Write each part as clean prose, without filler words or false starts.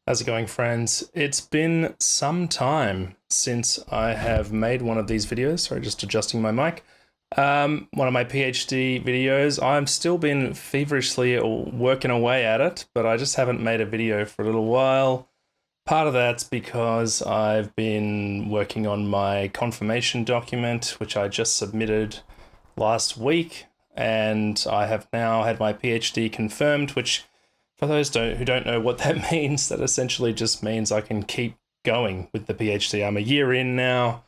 How's it going, friends? It's been some time since I have made one of these videos. Sorry, just adjusting my mic. One of my PhD videos. I've still been feverishly working away at it, but I just haven't made a video for a little while. Part of that's because I've been working on my confirmation document, which I just submitted last week, and I have now had my PhD confirmed, which for those who don't know what that means, that essentially just means I can keep going with the PhD. I'm a year in now.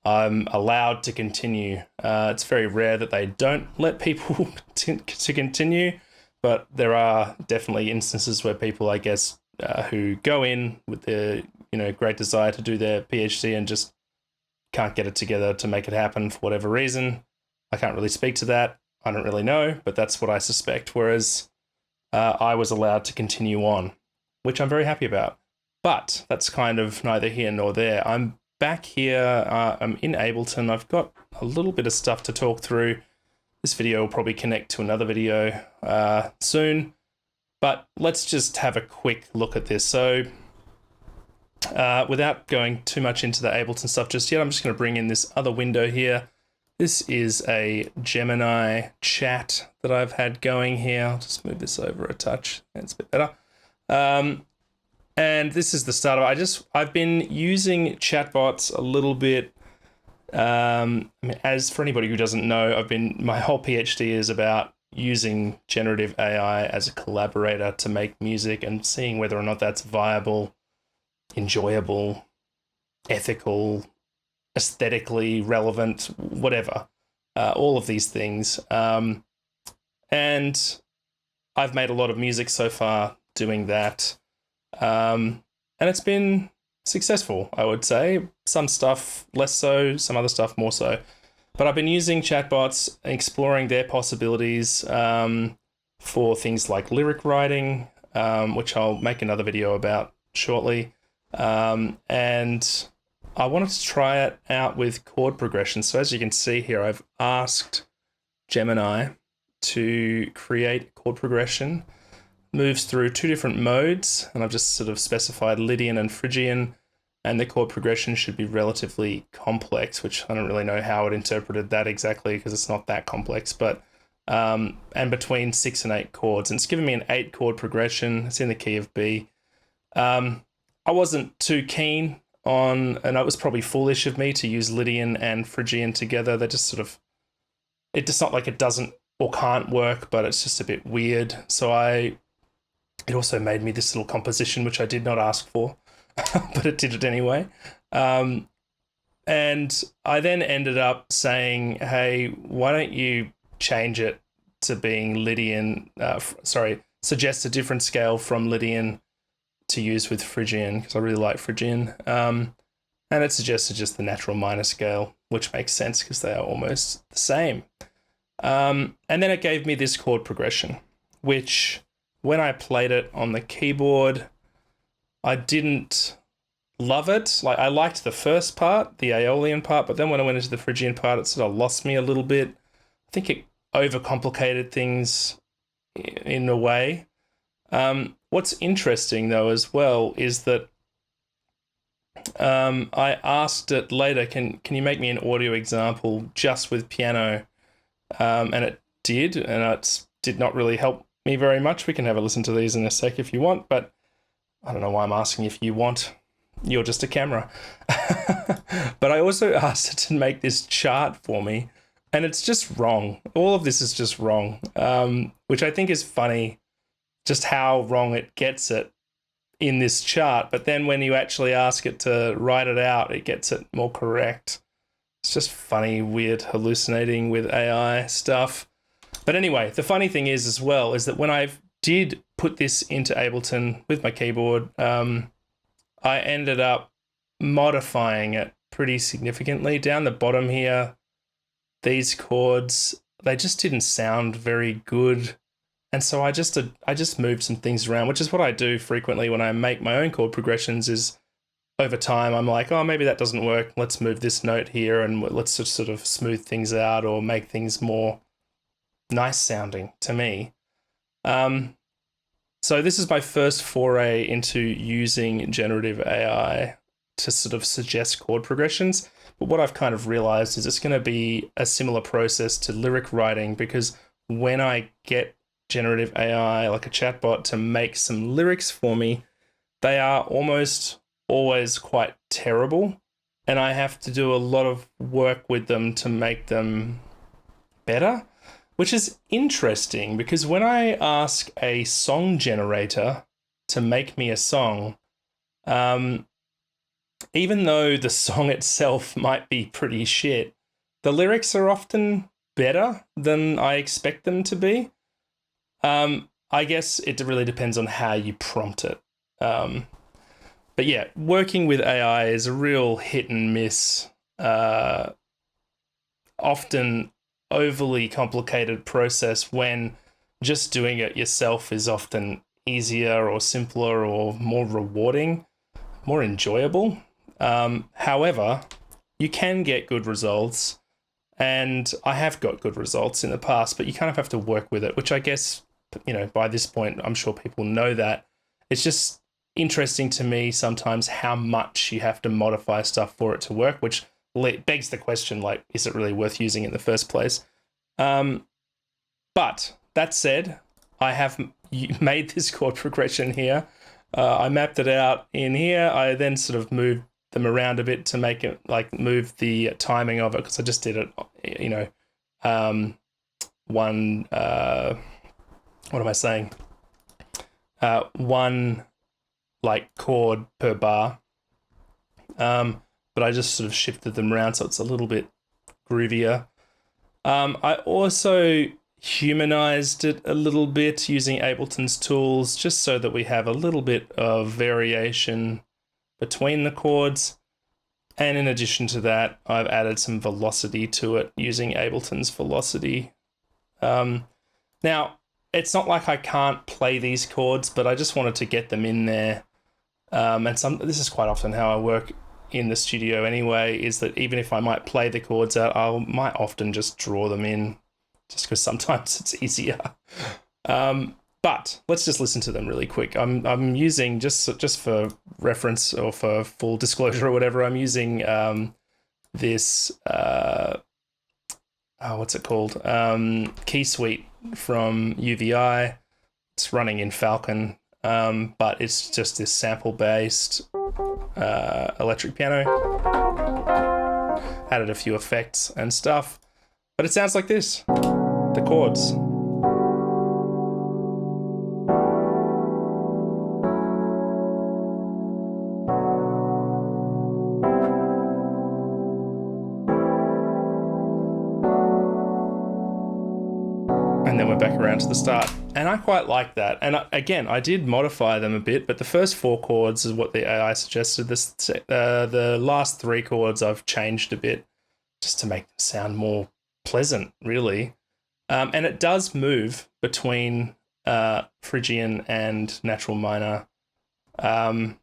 I'm allowed to continue. It's very rare that they don't let people to continue, but there are definitely instances where people, I guess, who go in with the great desire to do their PhD and just can't get it together to make it happen for whatever reason. I can't really speak to that. I don't really know, but that's what I suspect. Whereas I was allowed to continue on, which I'm very happy about. But that's kind of neither here nor there. I'm back here. I'm in Ableton. I've got a little bit of stuff to talk through. This video will probably connect to another video soon. But let's just have a quick look at this. So without going too much into the Ableton stuff just yet, I'm just going to bring in this other window here. This is a Gemini chat that I've had going here. I'll just move this over a touch. It's a bit better. And this is the start of I've been using chatbots a little bit. As for anybody who doesn't know, my whole PhD is about using generative AI as a collaborator to make music and seeing whether or not that's viable, enjoyable, ethical, aesthetically relevant, whatever, all of these things. And I've made a lot of music so far doing that. And it's been successful, I would say. Some stuff less so, some other stuff more so. But I've been using chatbots, exploring their possibilities for things like lyric writing, which I'll make another video about shortly. And I wanted to try it out with chord progression. So as you can see here, I've asked Gemini to create chord progression. Moves through two different modes, and I've just sort of specified Lydian and Phrygian, and the chord progression should be relatively complex, which I don't really know how it interpreted that exactly because it's not that complex, but and between 6 and 8 chords. And it's given me an 8 chord progression. It's in the key of B. I wasn't too keen on, and it was probably foolish of me to use Lydian and Phrygian together. They're just sort of, it's not like it doesn't or can't work, but it's just a bit weird. So it also made me this little composition, which I did not ask for, but it did it anyway. And I then ended up saying, hey, why don't you change it to being Lydian, suggest a different scale from Lydian to use with Phrygian, because I really like Phrygian. And it suggested just the natural minor scale, which makes sense because they are almost the same. And then it gave me this chord progression, which when I played it on the keyboard, I didn't love it. Like, I liked the first part, the Aeolian part, but then when I went into the Phrygian part, it sort of lost me a little bit. I think it overcomplicated things in a way. What's interesting, though, as well, is that I asked it later, can you make me an audio example just with piano? And it did, and it did not really help me very much. We can have a listen to these in a sec if you want, but I don't know why I'm asking if you want. You're just a camera. But I also asked it to make this chart for me, and it's just wrong. All of this is just wrong, which I think is funny, just how wrong it gets it in this chart. But then when you actually ask it to write it out, it gets it more correct. It's just funny, weird, hallucinating with AI stuff. But anyway, the funny thing is as well, is that when I did put this into Ableton with my keyboard, I ended up modifying it pretty significantly. Down the bottom here, these chords, they just didn't sound very good. And so I just moved some things around, which is what I do frequently when I make my own chord progressions. Is over time, I'm like, oh, maybe that doesn't work. Let's move this note here and let's just sort of smooth things out or make things more nice sounding to me. So this is my first foray into using generative AI to sort of suggest chord progressions. But what I've kind of realized is it's going to be a similar process to lyric writing, because when I get generative AI, like a chatbot, to make some lyrics for me, they are almost always quite terrible. And I have to do a lot of work with them to make them better, which is interesting because when I ask a song generator to make me a song, even though the song itself might be pretty shit, the lyrics are often better than I expect them to be. I guess it really depends on how you prompt it. But yeah, working with AI is a real hit and miss, often overly complicated process when just doing it yourself is often easier or simpler or more rewarding, more enjoyable. However, you can get good results, and I have got good results in the past, but you kind of have to work with it, which I guess, by this point, I'm sure people know that. It's just interesting to me sometimes how much you have to modify stuff for it to work, which begs the question, like, is it really worth using in the first place? But that said, I have made this chord progression here. I mapped it out in here. I then sort of moved them around a bit to make it, like, move the timing of it, because I just did it, one, what am I saying? One, like, chord per bar. But I just sort of shifted them around so it's a little bit groovier. I also humanized it a little bit using Ableton's tools, just so that we have a little bit of variation between the chords. And in addition to that, I've added some velocity to it using Ableton's velocity. Now, it's not like I can't play these chords, but I just wanted to get them in there. And this is quite often how I work in the studio anyway, is that even if I might play the chords out, I might often just draw them in, just because sometimes it's easier. But let's just listen to them really quick. I'm using, just for reference or for full disclosure or whatever, I'm using this what's it called? Key Suite from UVI. It's running in Falcon, but it's just this sample-based electric piano. Added a few effects and stuff, but it sounds like this. The chords. And then we're back around to the start. And I quite like that. And again, I did modify them a bit, but the first 4 chords is what the AI suggested. The last 3 chords I've changed a bit just to make them sound more pleasant, really. And it does move between Phrygian and natural minor. And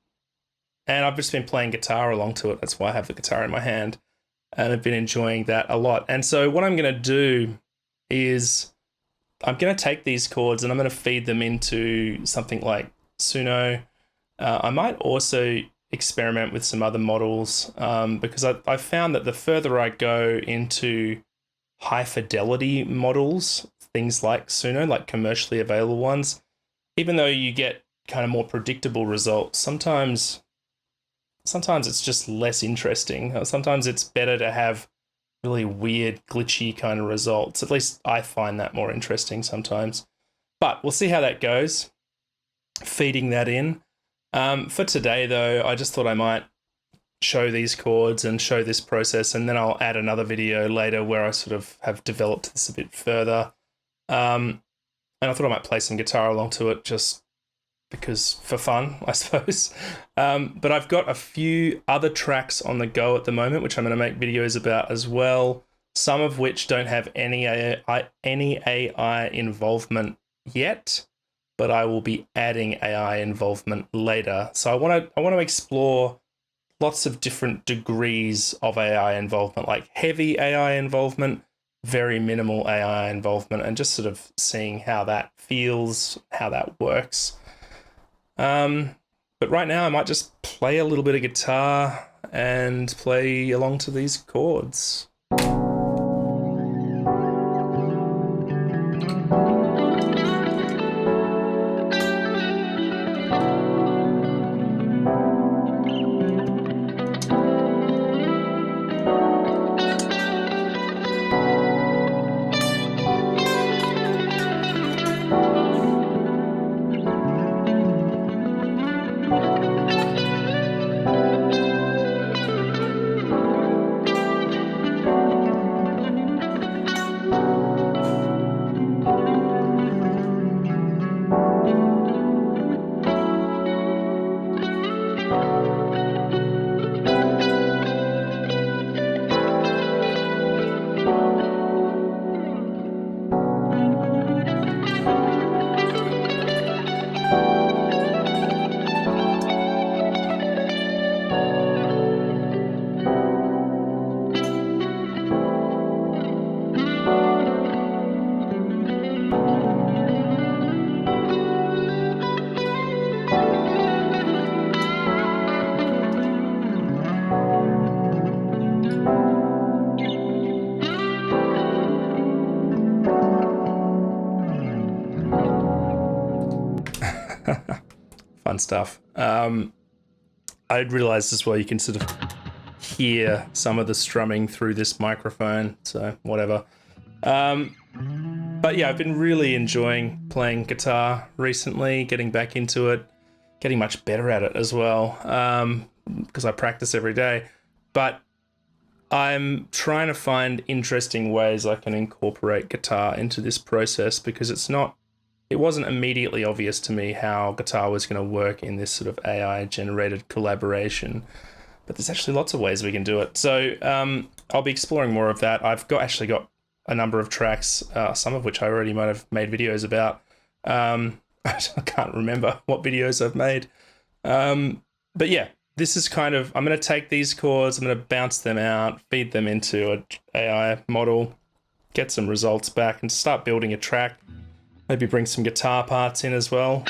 I've just been playing guitar along to it. That's why I have the guitar in my hand. And I've been enjoying that a lot. And so what I'm going to do is I'm going to take these chords and I'm going to feed them into something like Suno. I might also experiment with some other models, because I found that the further I go into high fidelity models, things like Suno, like commercially available ones, even though you get kind of more predictable results, sometimes it's just less interesting. Sometimes it's better to have really weird, glitchy kind of results. At least I find that more interesting sometimes. But we'll see how that goes, feeding that in. For today, though, I just thought I might show these chords and show this process, and then I'll add another video later where I sort of have developed this a bit further. And I thought I might play some guitar along to it, just because for fun, I suppose. But I've got a few other tracks on the go at the moment, which I'm going to make videos about as well, some of which don't have any AI involvement yet, but I will be adding AI involvement later. So I want to explore lots of different degrees of AI involvement, like heavy AI involvement, very minimal AI involvement, and just sort of seeing how that feels, how that works. But right now I might just play a little bit of guitar and play along to these chords. Fun stuff. I realized as well you can sort of hear some of the strumming through this microphone, so whatever. But yeah, I've been really enjoying playing guitar recently, getting back into it, getting much better at it as well, because I practice every day. But I'm trying to find interesting ways I can incorporate guitar into this process, because it wasn't immediately obvious to me how guitar was going to work in this sort of AI generated collaboration, but there's actually lots of ways we can do it. So I'll be exploring more of that. I've actually got a number of tracks, some of which I already might have made videos about. I can't remember what videos I've made. But yeah, this is kind of, I'm going to take these chords, I'm going to bounce them out, feed them into an AI model, get some results back, and start building a track. Maybe bring some guitar parts in as well.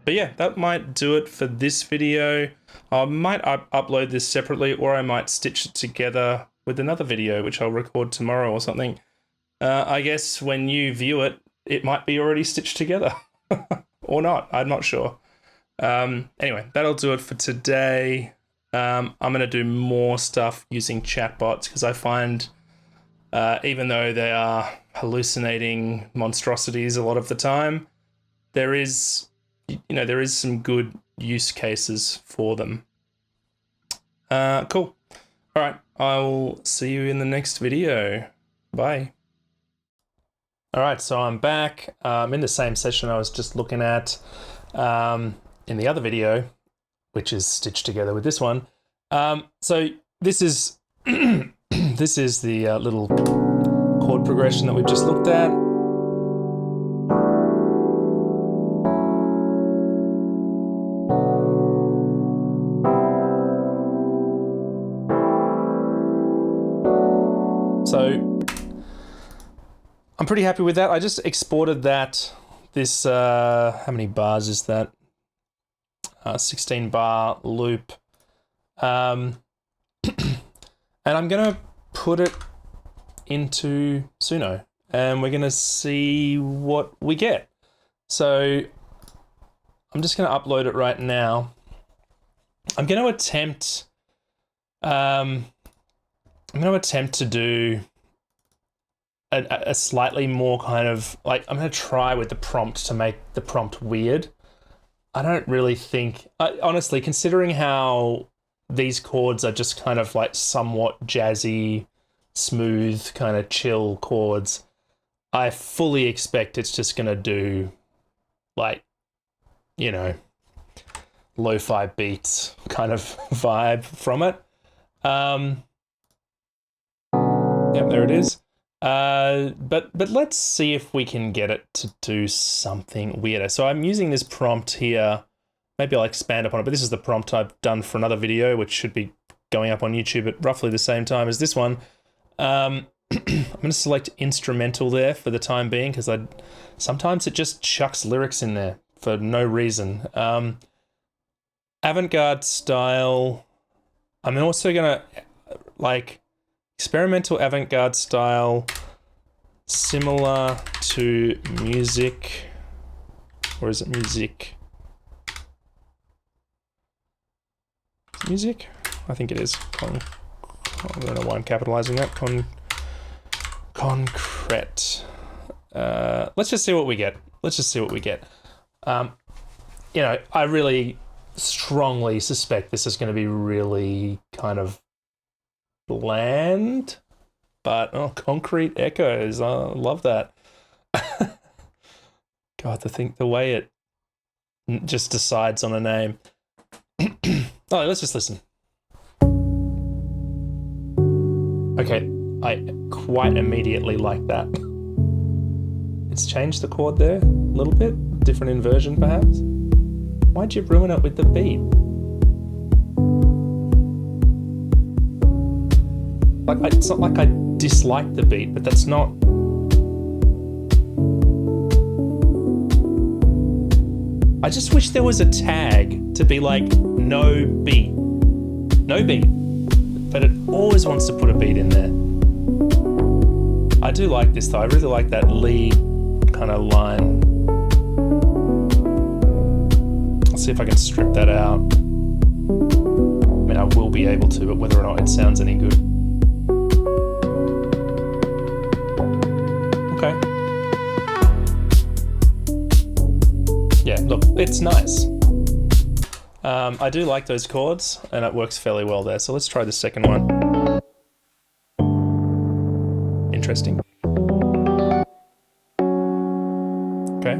But yeah, that might do it for this video. I might upload this separately, or I might stitch it together with another video, which I'll record tomorrow or something. I guess when you view it, it might be already stitched together. Or not, I'm not sure. Anyway, that'll do it for today. I'm going to do more stuff using chatbots, because I find even though they are hallucinating monstrosities a lot of the time, there is some good use cases for them. Cool. All right, I'll see you in the next video. Bye. All right, so I'm back. I'm in the same session I was just looking at in the other video, which is stitched together with this one. So this is this is the little chord progression that we've just looked at. So I'm pretty happy with that. I just exported that. This how many bars is that? 16 bar loop. And I'm gonna put it into Suno, and we're gonna see what we get. So I'm just gonna upload it right now. I'm gonna attempt to do a slightly more kind of like, I'm gonna try with the prompt to make the prompt weird. I don't really think, honestly, considering how these chords are just kind of like somewhat jazzy, smooth, kind of chill chords, I fully expect it's just going to do like, you know, lo-fi beats kind of vibe from it. Yep, there it is. But let's see if we can get it to do something weirder. So I'm using this prompt here. Maybe I'll expand upon it, but this is the prompt I've done for another video, which should be going up on YouTube at roughly the same time as this one. I'm going to select instrumental there for the time being, because sometimes it just chucks lyrics in there for no reason. Avant-garde style. I'm also going to like experimental avant-garde style similar to music, or is it music? Music? I think it is. I don't know why I'm capitalizing that. Concrete. Let's just see what we get. You know, I really strongly suspect this is going to be really kind of bland, but concrete echoes. I love that. God, the way it just decides on a name. Oh, let's just listen. Okay, I quite immediately like that. It's changed the chord there a little bit, different inversion perhaps. Why'd you ruin it with the beat? Like, it's not like I dislike the beat, but that's not... I just wish there was a tag to be like, no beat. No beat. But it always wants to put a beat in there. I do like this though. I really like that lead kind of line. I'll see if I can strip that out. I mean, I will be able to, but whether or not it sounds any good. Okay. Yeah, look, it's nice. I do like those chords, and it works fairly well there. So let's try the second one. Interesting. Okay.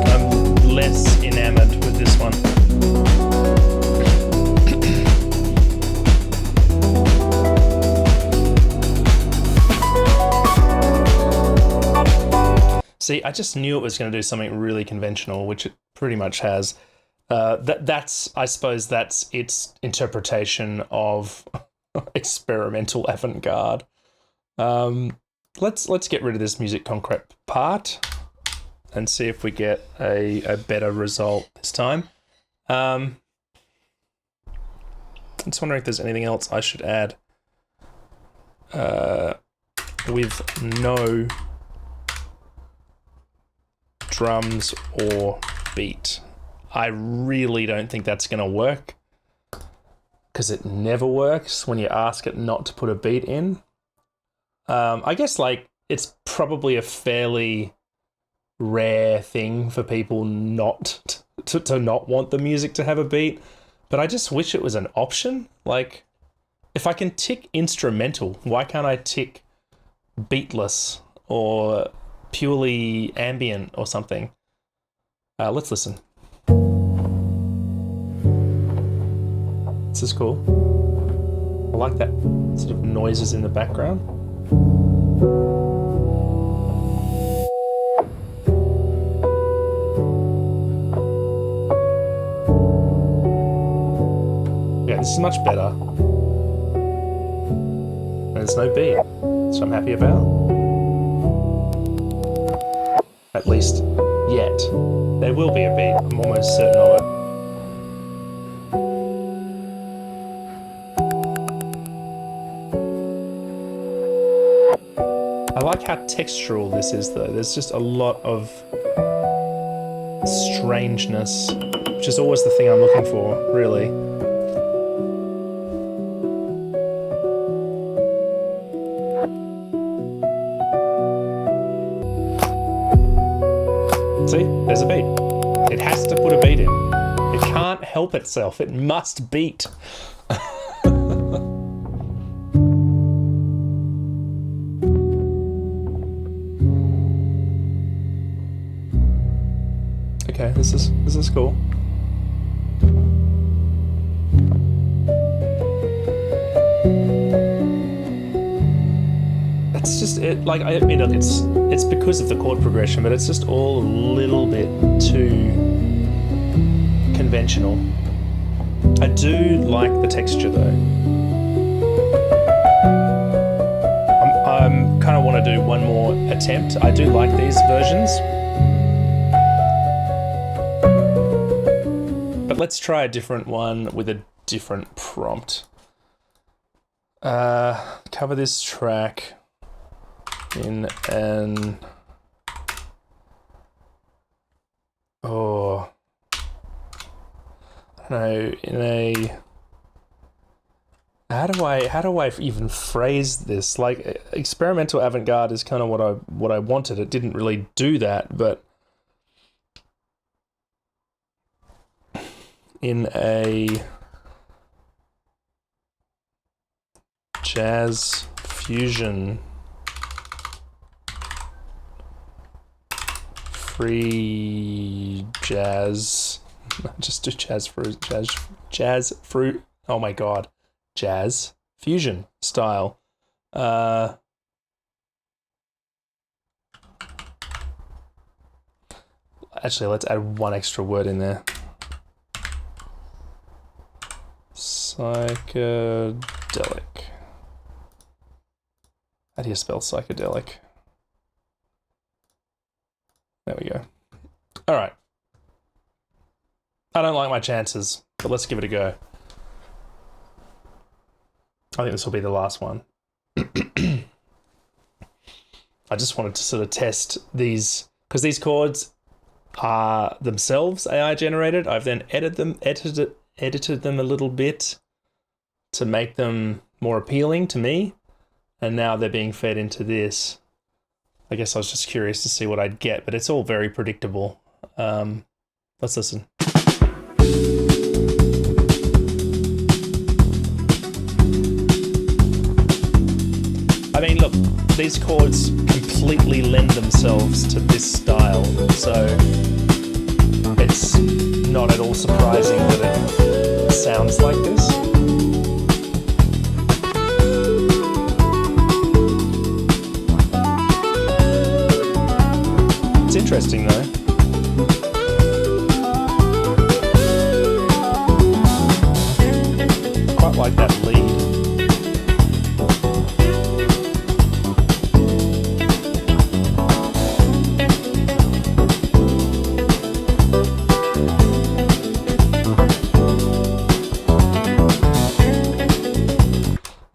I'm less enamored with this one. See, I just knew it was going to do something really conventional, which it pretty much has. That's, I suppose, that's its interpretation of experimental avant-garde. Let's get rid of this music concrete part and see if we get a better result this time. I'm just wondering if there's anything else I should add with no drums or beat. I really don't think that's going to work, because it never works when you ask it not to put a beat in. I guess like it's probably a fairly rare thing for people not to not want the music to have a beat, but I just wish it was an option. Like, if I can tick instrumental, why can't I tick beatless or purely ambient or something? Let's listen. This is cool. I like that sort of noises in the background. Yeah, this is much better. And there's no beat, which I'm happy about. At least yet. There will be a beat, I'm almost certain of it. I like how textural this is though. There's just a lot of strangeness, which is always the thing I'm looking for, really. See, there's a beat. It has to put a beat in. It can't help itself. It must beat. Okay, this is cool. I mean, look, it's because of the chord progression, but it's just all a little bit too conventional. I do like the texture though. I'm kind of want to do one more attempt. I do like these versions. But let's try a different one with a different prompt. Cover this track in an... Oh... I don't know, in a... How do I even phrase this? Like, experimental avant-garde is kind of what I wanted. It didn't really do that, but in a jazz fusion free jazz, just do jazz fruit. Oh my god. Jazz fusion style. Actually, let's add one extra word in there. Psychedelic. How do you spell psychedelic? There we go. All right. I don't like my chances, but let's give it a go. I think this will be the last one. I just wanted to sort of test these, because these chords are themselves AI generated. I've then edited them a little bit to make them more appealing to me, and now they're being fed into this. I guess I was just curious to see what I'd get, but it's all very predictable. Let's listen. I mean, look, these chords completely lend themselves to this style, so it's not at all surprising that it sounds like this. It's interesting though. Quite like that lead.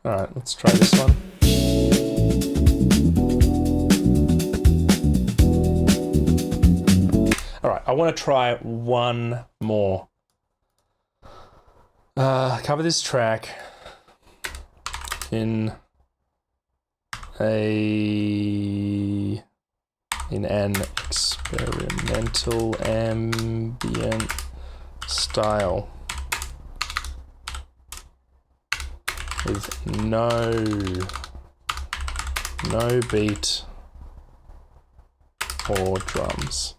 Alright, let's try this one. Alright, I want to try one more. Cover this track in an experimental ambient style with no beat or drums.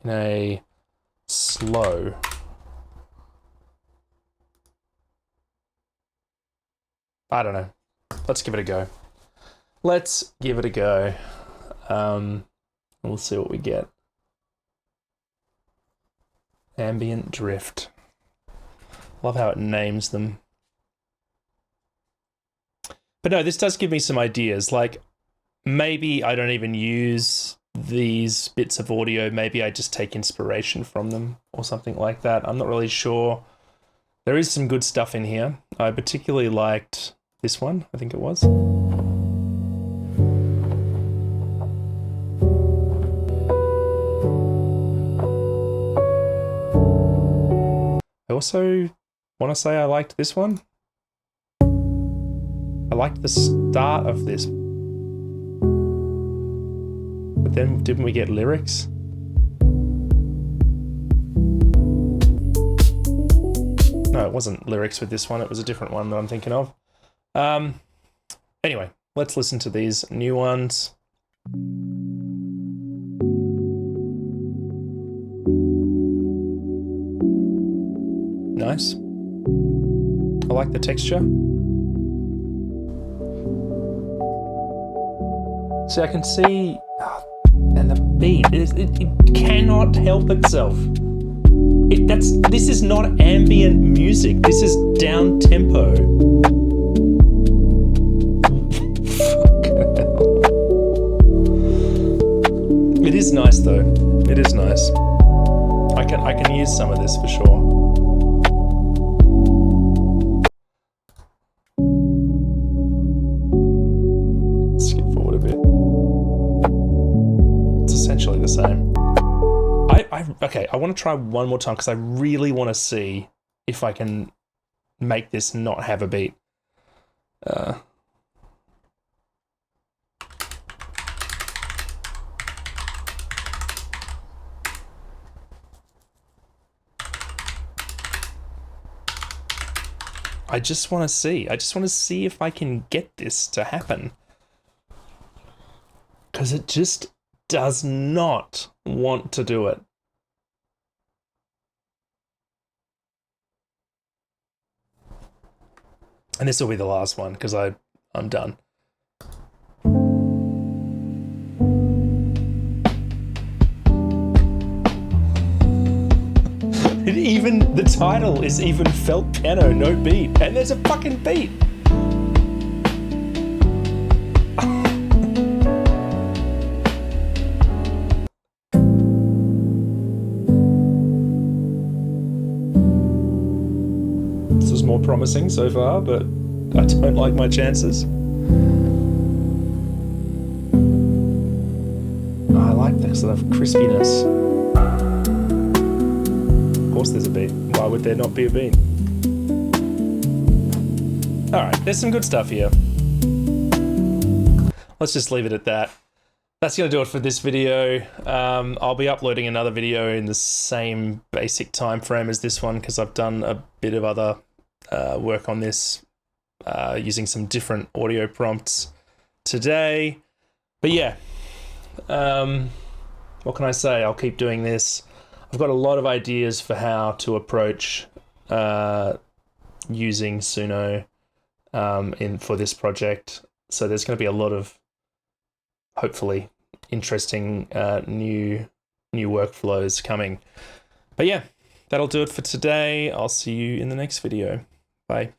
In a slow I don't know. Let's give it a go. Let's give it a go. We'll see what we get. Ambient drift. Love how it names them. But no, this does give me some ideas. Like, maybe I don't even use these bits of audio. Maybe I just take inspiration from them or something like that. I'm not really sure. There is some good stuff in here. I particularly liked this one, I think it was. I also want to say I liked this one. I liked the start of this. But then didn't we get lyrics? No, it wasn't lyrics with this one. It was a different one that I'm thinking of. Anyway, let's listen to these new ones. Nice. I like the texture. See, I can see, and the beat, it cannot help itself. This is not ambient music. This is down tempo. It is nice though. It is nice. I can use some of this for sure. Skip forward a bit. It's essentially the same. Okay, I want to try one more time because I really want to see if I can make this not have a beat. I just want to see. I just want to see if I can get this to happen. Because it just does not want to do it. And this will be the last one because I'm done. The title is even felt piano, no beat, and there's a fucking beat. This was more promising so far, but I don't like my chances. I like that sort of crispiness. Of course there's a beat. Why would there not be a beat? Alright, there's some good stuff here. Let's just leave it at that. That's going to do it for this video. I'll be uploading another video in the same basic time frame as this one because I've done a bit of other work on this using some different audio prompts today. But yeah, what can I say? I'll keep doing this. I've got a lot of ideas for how to approach using Suno for this project. So there's going to be a lot of, hopefully, interesting new workflows coming. But yeah, that'll do it for today. I'll see you in the next video. Bye.